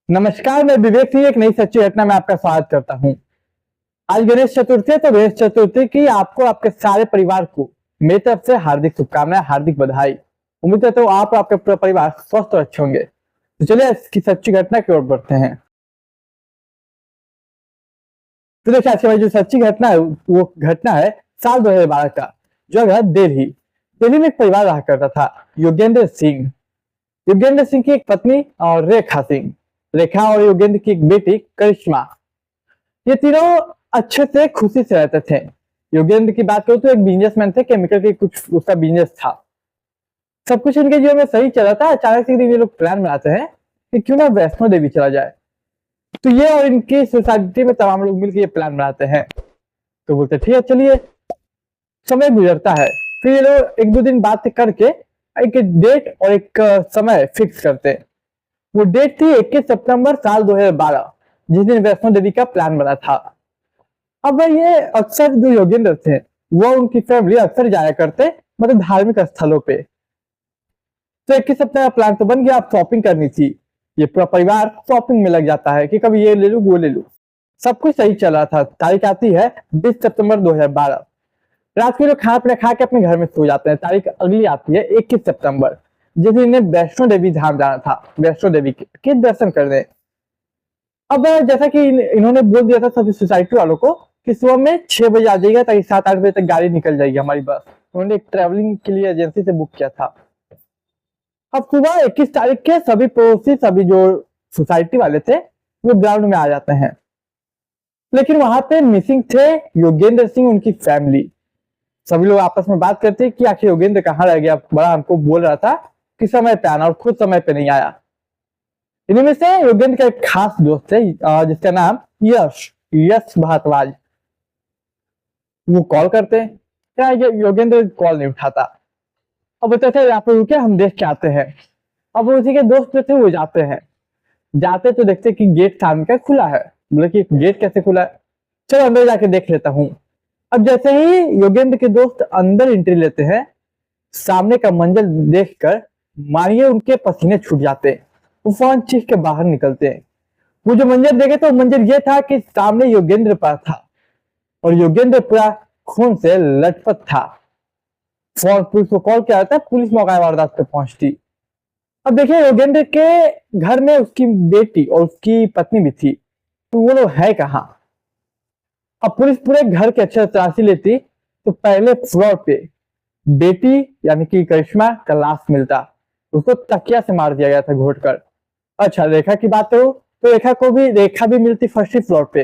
नमस्कार, मैं विवेक सिंह एक नई सच्ची घटना में आपका स्वागत करता हूँ। आज गणेश चतुर्थी है, तो गणेश चतुर्थी की आपको आपके सारे परिवार को मेरी तरफ से हार्दिक शुभकामनाएं, हार्दिक बधाई। उम्मीद करता हूँ आप और आपके पूरा परिवार स्वस्थ और अच्छे होंगे। तो चलिए इसकी सच्ची घटना की ओर बढ़ते हैं। तो देखिए, आज की हमारी जो सच्ची घटना है वो घटना है साल 2012 का, जो है दिल्ली। दिल्ली में एक परिवार रहा करता था, योगेंद्र सिंह। योगेंद्र सिंह की एक पत्नी और रेखा सिंह। रेखा और योगेंद्र की एक बेटी करिश्मा। ये तीनों अच्छे से खुशी से रहते थे। योगेंद्र की बात करूं तो एक बिजनेसमैन थे, केमिकल की कुछ उसका बिजनेस था। सब कुछ इनके जीवन में सही चला था। अचानक से एक दिन ये लोग प्लान बनाते हैं कि क्यों ना वैष्णो देवी चला जाए। तो ये और इनकी सोसाइटी में तमाम लोग मिलकर ये प्लान बनाते हैं। तो बोलते ठीक है चलिए। समय गुजरता है, फिर ये लोग एक दो दिन बात करके एक डेट और एक समय फिक्स करते हैं। वो डेट थी 21 सितंबर साल 2012, जिस दिन वैष्णो देवी का प्लान बना था। अब ये अक्सर जो योगेंद्र थे, वो उनकी फैमिली अक्सर जाया करते मतलब धार्मिक स्थलों पे। तो 21 सप्ताह का प्लान तो बन गया, अब शॉपिंग करनी थी। ये पूरा परिवार शॉपिंग में लग जाता है कि कभी ये ले लूं वो ले लूं। सब कुछ सही चल रहा था। तारीख आती है 20 सितंबर 2012। रात को लोग खाना पीना खा के अपने घर में सो जाते हैं। तारीख अगली आती है 21 सितंबर, जिस दिन इन्हें वैष्णो देवी धाम जाना था, वैष्णो देवी के दर्शन करने। अब जैसा कि इन्होंने बोल दिया था सभी सोसाइटी वालों को कि सुबह में 6 बजे आ जाइएगा, ताकि 7-8 बजे तक गाड़ी निकल जाएगी हमारी बस। उन्होंने एक ट्रैवलिंग के लिए एजेंसी से बुक किया था। अब सुबह 21 तारीख के सभी पड़ोसी, सभी जो सोसाइटी वाले थे, वो ग्राउंड में आ जाते हैं। लेकिन वहां पे मिसिंग थे योगेंद्र सिंह, उनकी फैमिली। सभी लोग आपस में बात करते कि आखिर योगेंद्र कहाँ रह गया। बड़ा हमको बोल रहा था कि समय पे आना, और खुद समय पे नहीं आया। इनमें से योगेंद्र का एक खास दोस्त है, जिसका नाम यश यश भारद्वाज। वो कॉल करते हैं, क्या योगेंद्र कॉल नहीं उठाता। अब बोलते थे आप रुके, हम देख के आते हैं। अब उसी के दोस्त जो थे वो जाते हैं। जाते तो देखते कि गेट सामने का खुला है। बोले कि गेट कैसे खुला है, चलो अंदर जाके देख लेता हूँ। अब जैसे ही योगेंद्र के दोस्त अंदर एंट्री लेते हैं, सामने का मंजर देखकर मानिए उनके पसीने छूट जाते हैं। वो फौरन चीख के बाहर निकलते हैं। वो जो मंजर देखे तो मंजर ये था कि सामने योगेंद्र पास था, और योगेंद्र पूरा खून से लटपट था। फौरन पुलिस को कॉल किया जाता है, पुलिस मौका वारदात पे पहुंचती। अब देखिए, योगेंद्र के घर में उसकी बेटी और उसकी पत्नी भी थी, तो वो लोग है कहाँ। अब पुलिस पूरे घर के अच्छे से तलाशी लेती, तो पहले फ्लोर पे बेटी यानी कि करिश्मा का लाश मिलता। उसको तकिया से मार दिया गया था घोट कर। अच्छा, रेखा की बात करूं तो रेखा भी मिलती फर्स्ट फ्लोर पे,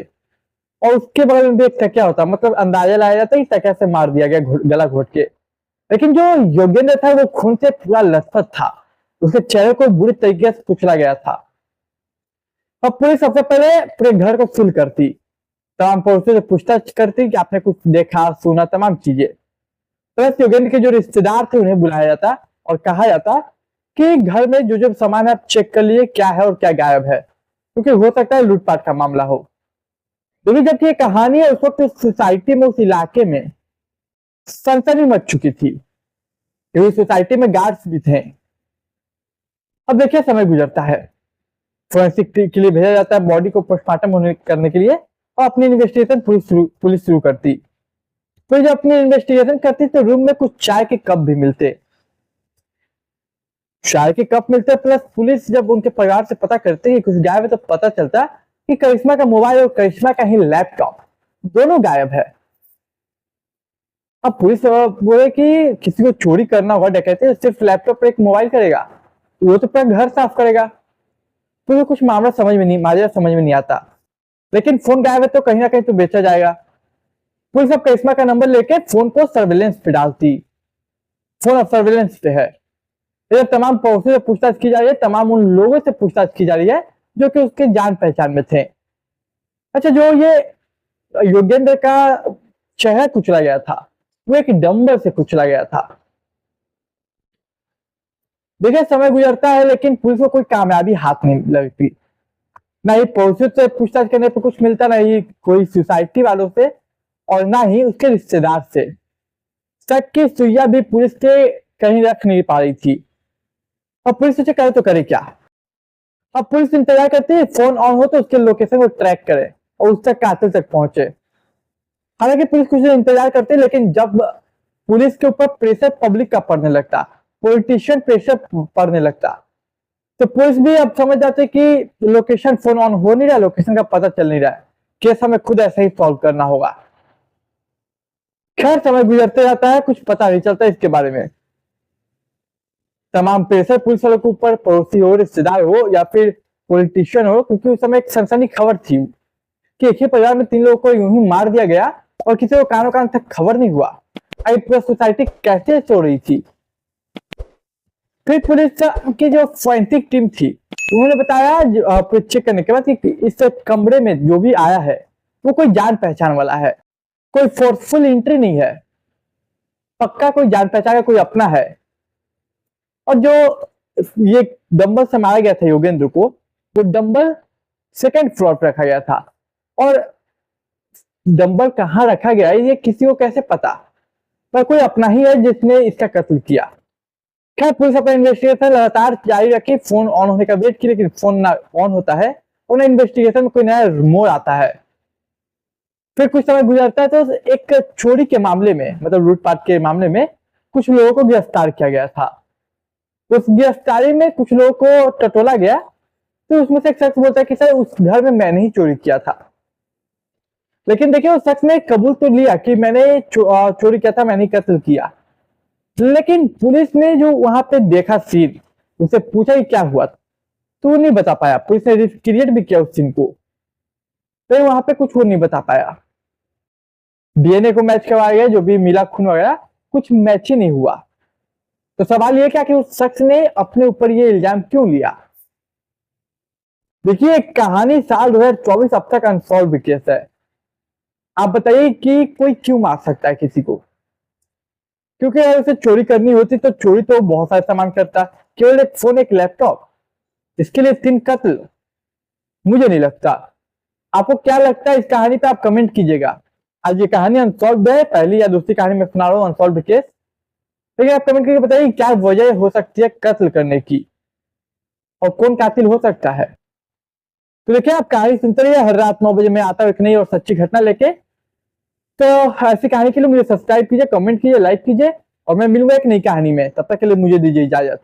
और उसके बगल में भी एक तकिया होता। मतलब अंदाजा लगाया जाता है कि तकिया से मार दिया गया, गला घोट के। लेकिन जो योगेंद्र था वो खून से पूरा लथपथ था। उसके चेहरे को बुरी तरीके से कुचला गया था। अब पुलिस सबसे पहले पूरे घर को सील करती, तमाम पड़ोसियों से पूछताछ करती कि आपने कुछ देखा सुना, तमाम चीजें। तो योगेंद्र के जो रिश्तेदार थे उन्हें बुलाया जाता और कहा जाता कि घर में जो जो सामान है आप चेक कर लिए, क्या है और क्या गायब है, क्योंकि हो सकता है लूटपाट का मामला हो। लेकिन जबकि ये कहानी है, उस वक्त उस सोसाइटी में, उस इलाके में सनसनी मच चुकी थी, क्योंकि सोसाइटी में गार्ड्स भी थे। अब देखिए, समय गुजरता है, फोरेंसिक के लिए भेजा जाता है बॉडी को पोस्टमार्टम करने के लिए, और अपनी इन्वेस्टिगेशन पुलिस शुरू करती। तो जब अपनी इन्वेस्टिगेशन करती तो रूम में कुछ चाय के कप भी मिलते। चाय के कप मिलते, प्लस पुलिस जब उनके परिवार से पता करते कि कुछ गायब है, तो पता चलता कि करिश्मा का मोबाइल और करिश्मा का ही लैपटॉप दोनों गायब है। अब पुलिस बोले कि किसी को चोरी करना होगा, डकैती, सिर्फ लैपटॉप पर एक मोबाइल करेगा, वो तो पूरा घर साफ करेगा। तो कुछ मामला समझ में नहीं आता। लेकिन फोन गायब है तो कहीं ना कहीं तो बेचा जाएगा। पुलिस अब करिश्मा का नंबर लेके फोन को सर्विलेंस पे डालती। फोन अब सर्विलेंस पे है। इधर तमाम पड़ोसियों से पूछताछ की जा रही है, तमाम उन लोगों से पूछताछ की जा रही है जो कि उसके जान पहचान में थे। अच्छा, जो ये योगेंद्र का चेहरा कुचला गया था, वो एक डंबर से कुचला गया था। देखिए, समय गुजरता है, लेकिन पुलिस को कोई कामयाबी हाथ नहीं लगती। ना ही पड़ोसियों से पूछताछ करने पर कुछ मिलता, ना ही कोई सोसाइटी वालों से, और ना ही उसके रिश्तेदार से। शक की सुइया भी पुलिस के कहीं रख नहीं पा रही थी। अब पुलिस सोचे करे तो करे क्या। अब पुलिस इंतजार करती है फोन ऑन हो तो उसके लोकेशन को ट्रैक करे और उस तक कातिल तक पहुंचे। हालांकि पुलिस कुछ देर इंतजार करती है, लेकिन जब पुलिस के ऊपर प्रेशर पब्लिक का पड़ने लगता, पॉलिटिशियन प्रेशर पड़ने लगता, तो पुलिस भी अब समझ जाते कि लोकेशन फोन ऑन हो नहीं रहा, लोकेशन का पता चल नहीं रहा है, केस हमें खुद ऐसे ही सॉल्व करना होगा। खैर समय गुजरते जाता है, कुछ पता नहीं चलता इसके बारे में। तमाम प्रेशर पुलिस वालों के ऊपर, पड़ोसी हो, रिश्तेदार हो या फिर पॉलिटिशियन हो, क्योंकि उस समय एक सनसनी खबर थी कि एक ही परिवार में 3 लोगों को यूं ही मार दिया गया और किसी को कानों कान तक खबर नहीं हुआ। पूरा सोसाइटी कैसे सो रही थी। फिर पुलिस की जो फॉरेंसिक टीम थी उन्होंने बताया चेक करने के बाद कि इस कमरे में जो भी आया है वो कोई जान पहचान वाला है, कोई फोर्सफुल एंट्री नहीं है, पक्का कोई जान पहचान का कोई अपना है। और जो ये डंबल से मारा गया था योगेंद्र को, वो डंबल 2nd फ्लोर पर रखा गया था। और डंबल कहाँ रखा गया है ये किसी को कैसे पता, पर कोई अपना ही है जिसने इसका कत्ल किया। खैर पुलिस अपना इन्वेस्टिगेशन लगातार जारी रखी, फोन ऑन होने का वेट की, लेकिन फोन ना ऑन होता है और इन्वेस्टिगेशन में कोई नया मोड़ आता है। फिर कुछ समय गुजरता है तो एक चोरी के मामले में, मतलब लूटपाट के मामले में कुछ लोगों को गिरफ्तार किया गया था। उस गिरफ्तारी में कुछ लोगों को टटोला गया, तो उसमें से एक शख्स बोलता है कि सर उस घर में मैंने ही चोरी किया था। लेकिन देखिए उस शख्स ने कबूल तो लिया कि मैंने चोरी किया था, मैंने कत्ल किया। लेकिन पुलिस ने जो वहां पे देखा सीन, उससे पूछा कि क्या हुआ, तो वो नहीं बता पाया। पुलिस ने रिक्रिएट भी किया उस सीन को, तो वहां पे कुछ वो नहीं बता पाया। डीएनए को मैच करवाया गया, जो भी मिला खून वगैरह, कुछ मैच ही नहीं हुआ। तो सवाल ये क्या कि उस शख्स ने अपने ऊपर ये इल्जाम क्यों लिया। देखिए कहानी साल 2024 अब तक अनसॉल्व केस है। आप बताइए कि कोई क्यों मार सकता है किसी को, क्योंकि अगर उसे चोरी करनी होती तो चोरी तो बहुत सारे सामान करता, केवल एक फोन एक लैपटॉप, इसके लिए 3 कत्ल? मुझे नहीं लगता। आपको क्या लगता है इस कहानी पे आप कमेंट कीजिएगा। आज ये कहानी अनसॉल्व है, पहली या दूसरी कहानी में सुना रहा हूं अनसॉल्व केस, लेकिन आप कमेंट करके बताइए क्या वजह हो सकती है कत्ल करने की और कौन कातिल हो सकता है। तो देखिए आप कहानी सुनते रहिए, हर रात 9 बजे मैं आता हूं एक नई और सच्ची घटना लेके। तो ऐसी कहानी के लिए मुझे सब्सक्राइब कीजिए, कमेंट कीजिए, लाइक कीजिए और मैं मिलूंगा एक नई कहानी में। तब तक के लिए मुझे दीजिए इजाजत।